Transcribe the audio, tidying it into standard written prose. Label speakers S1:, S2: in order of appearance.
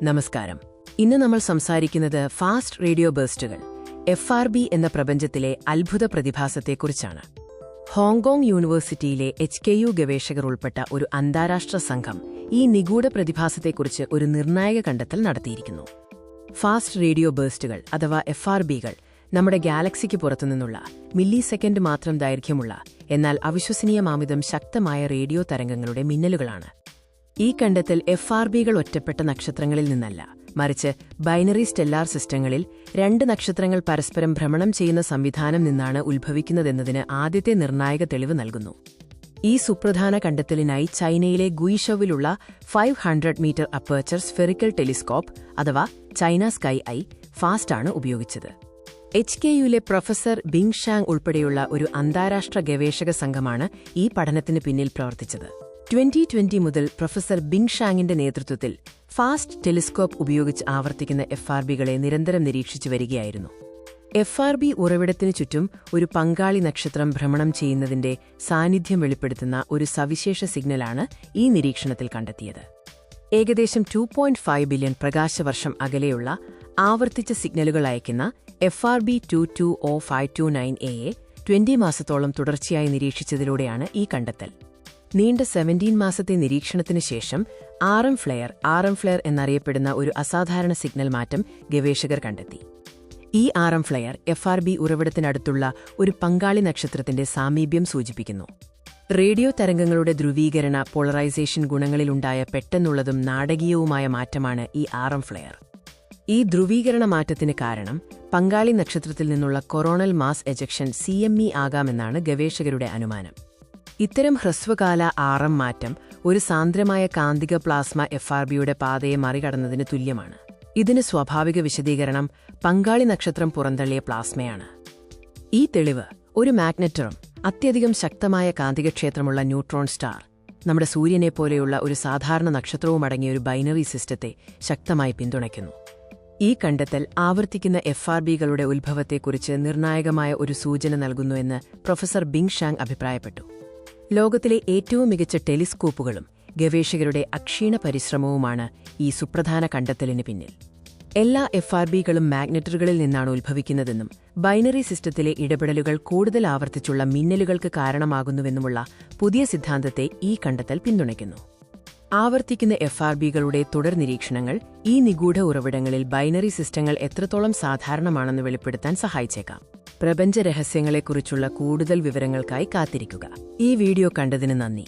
S1: നമസ്കാരം. ഇന്ന് നമ്മൾ സംസാരിക്കുന്നത് ഫാസ്റ്റ് റേഡിയോ ബേസ്റ്റുകൾ FRB എന്ന പ്രപഞ്ചത്തിലെ അത്ഭുത പ്രതിഭാസത്തെക്കുറിച്ചാണ്. ഹോങ്കോങ് യൂണിവേഴ്സിറ്റിയിലെ HKU ഗവേഷകർ ഉൾപ്പെട്ട ഒരു അന്താരാഷ്ട്ര സംഘം ഈ നിഗൂഢ പ്രതിഭാസത്തെക്കുറിച്ച് ഒരു നിർണായക കണ്ടെത്തൽ നടത്തിയിരിക്കുന്നു. ഫാസ്റ്റ് റേഡിയോ ബേസ്റ്റുകൾ അഥവാ FRBകൾ നമ്മുടെ ഗാലക്സിക്ക് പുറത്തുനിന്നുള്ള മില്ലി സെക്കൻഡ് മാത്രം ദൈർഘ്യമുള്ള എന്നാൽ അവിശ്വസനീയമാമിതം ശക്തമായ റേഡിയോ തരംഗങ്ങളുടെ മിന്നലുകളാണ്. ഈ കണ്ടെത്തൽ FRBകൾ ഒറ്റപ്പെട്ട നക്ഷത്രങ്ങളിൽ നിന്നല്ല, മറിച്ച് ബൈനറി സ്റ്റെല്ലാർ സിസ്റ്റങ്ങളിൽ രണ്ട് നക്ഷത്രങ്ങൾ പരസ്പരം ഭ്രമണം ചെയ്യുന്ന സംവിധാനം നിന്നാണ് ഉത്ഭവിക്കുന്നതെന്നതിന് ആദ്യത്തെ നിർണായക തെളിവ് നൽകുന്നു. ഈ സുപ്രധാന കണ്ടെത്തലിനായി ചൈനയിലെ ഗുയിഷൌവിലുള്ള 500 മീറ്റർ അപ്പേർച്ചർ സ്ഫെറിക്കൽ ടെലിസ്കോപ്പ് അഥവാ ചൈന സ്കൈ ഐ ഫാസ്റ്റാണ് ഉപയോഗിച്ചത്. HKUലെ പ്രൊഫസർ ബിങ് ഷാങ് ഉൾപ്പെടെയുള്ള ഒരു അന്താരാഷ്ട്ര ഗവേഷക സംഘമാണ് ഈ പഠനത്തിന് പിന്നിൽ പ്രവർത്തിച്ചത്. 2020 മുതൽ പ്രൊഫസർ ബിങ് ഷാങ്ങിന്റെ നേതൃത്വത്തിൽ ഫാസ്റ്റ് ടെലിസ്കോപ്പ് ഉപയോഗിച്ച് ആവർത്തിക്കുന്ന FRBകളെ നിരന്തരം നിരീക്ഷിച്ചു വരികയായിരുന്നു. FRB ഉറവിടത്തിനു ചുറ്റും ഒരു പങ്കാളി നക്ഷത്രം ഭ്രമണം ചെയ്യുന്നതിന്റെ സാന്നിധ്യം വെളിപ്പെടുത്തുന്ന ഒരു സവിശേഷ സിഗ്നലാണ് ഈ നിരീക്ഷണത്തിൽ കണ്ടെത്തിയത്. ഏകദേശം 2.5 ബില്യൺ പ്രകാശവർഷം അകലെയുള്ള ആവർത്തിച്ച സിഗ്നലുകൾ അയക്കുന്ന FRB 220529Aയെ 20 മാസത്തോളം തുടർച്ചയായി നിരീക്ഷിച്ചതിലൂടെയാണ് ഈ കണ്ടെത്തൽ. നീണ്ട 17 മാസത്തെ നിരീക്ഷണത്തിന് ശേഷം RM ഫ്ലെയർ എന്നറിയപ്പെടുന്ന ഒരു അസാധാരണ സിഗ്നൽ മാറ്റം ഗവേഷകർ കണ്ടെത്തി. ഈ RM ഫ്ലെയർ FRB ഉറവിടത്തിനടുത്തുള്ള ഒരു പങ്കാളി നക്ഷത്രത്തിന്റെ സാമീപ്യം സൂചിപ്പിക്കുന്നു. റേഡിയോ തരംഗങ്ങളുടെ ധ്രുവീകരണ പോളറൈസേഷൻ ഗുണങ്ങളിലുണ്ടായ പെട്ടെന്നുള്ളതും നാടകീയവുമായ മാറ്റമാണ് ഈ RM ഫ്ലെയർ. ഈ ധ്രുവീകരണ മാറ്റത്തിന് കാരണം പങ്കാളി നക്ഷത്രത്തിൽ നിന്നുള്ള കൊറോണൽ മാസ് എജക്ഷൻ CME ആകാമെന്നാണ് ഗവേഷകരുടെ അനുമാനം. ഇത്തരം ഹ്രസ്വകാല RM മാറ്റം ഒരു സാന്ദ്രമായ കാന്തിക പ്ലാസ്മ FRBയുടെ പാതയെ മറികടന്നതിന് തുല്യമാണ്. ഇതിന് സ്വാഭാവിക വിശദീകരണം പങ്കാളി നക്ഷത്രം പുറന്തള്ളിയ പ്ലാസ്മയാണ്. ഈ തെളിവ് ഒരു മാഗ്നറ്ററും അത്യധികം ശക്തമായ കാന്തികക്ഷേത്രമുള്ള ന്യൂട്രോൺ സ്റ്റാർ, നമ്മുടെ സൂര്യനെപ്പോലെയുള്ള ഒരു സാധാരണ നക്ഷത്രവുമടങ്ങിയ ഒരു ബൈനറി സിസ്റ്റത്തെ ശക്തമായി പിന്തുണയ്ക്കുന്നു. ഈ കണ്ടെത്തൽ ആവർത്തിക്കുന്ന FRBകളുടെ ഉത്ഭവത്തെക്കുറിച്ച് നിർണായകമായ ഒരു സൂചന നൽകുന്നുവെന്ന് പ്രൊഫസർ ബിങ് ഷാങ് അഭിപ്രായപ്പെട്ടു. ലോകത്തിലെ ഏറ്റവും മികച്ച ടെലിസ്കോപ്പുകളും ഗവേഷകരുടെ അക്ഷീണ പരിശ്രമവുമാണ് ഈ സുപ്രധാന കണ്ടെത്തലിന് പിന്നിൽ. എല്ലാ FRBകളും മാഗ്നറ്ററുകളിൽ നിന്നാണ് ഉത്ഭവിക്കുന്നതെന്നും ബൈനറി സിസ്റ്റത്തിലെ ഇടപെടലുകൾ കൂടുതൽ ആവർത്തിച്ചുള്ള മിന്നലുകൾക്ക് കാരണമാകുന്നുവെന്നുമുള്ള പുതിയ സിദ്ധാന്തത്തെ ഈ കണ്ടെത്തൽ പിന്തുണയ്ക്കുന്നു. ആവർത്തിക്കുന്ന FRBകളുടെ തുടർ നിരീക്ഷണങ്ങൾ ഈ നിഗൂഢ ഉറവിടങ്ങളിൽ ബൈനറി സിസ്റ്റങ്ങൾ എത്രത്തോളം സാധാരണമാണെന്ന് വെളിപ്പെടുത്താൻ സഹായിച്ചേക്കാം. പ്രപഞ്ച രഹസ്യങ്ങളെക്കുറിച്ചുള്ള കൂടുതൽ വിവരങ്ങൾക്കായി കാത്തിരിക്കുക. ഈ വീഡിയോ കണ്ടതിന് നന്ദി.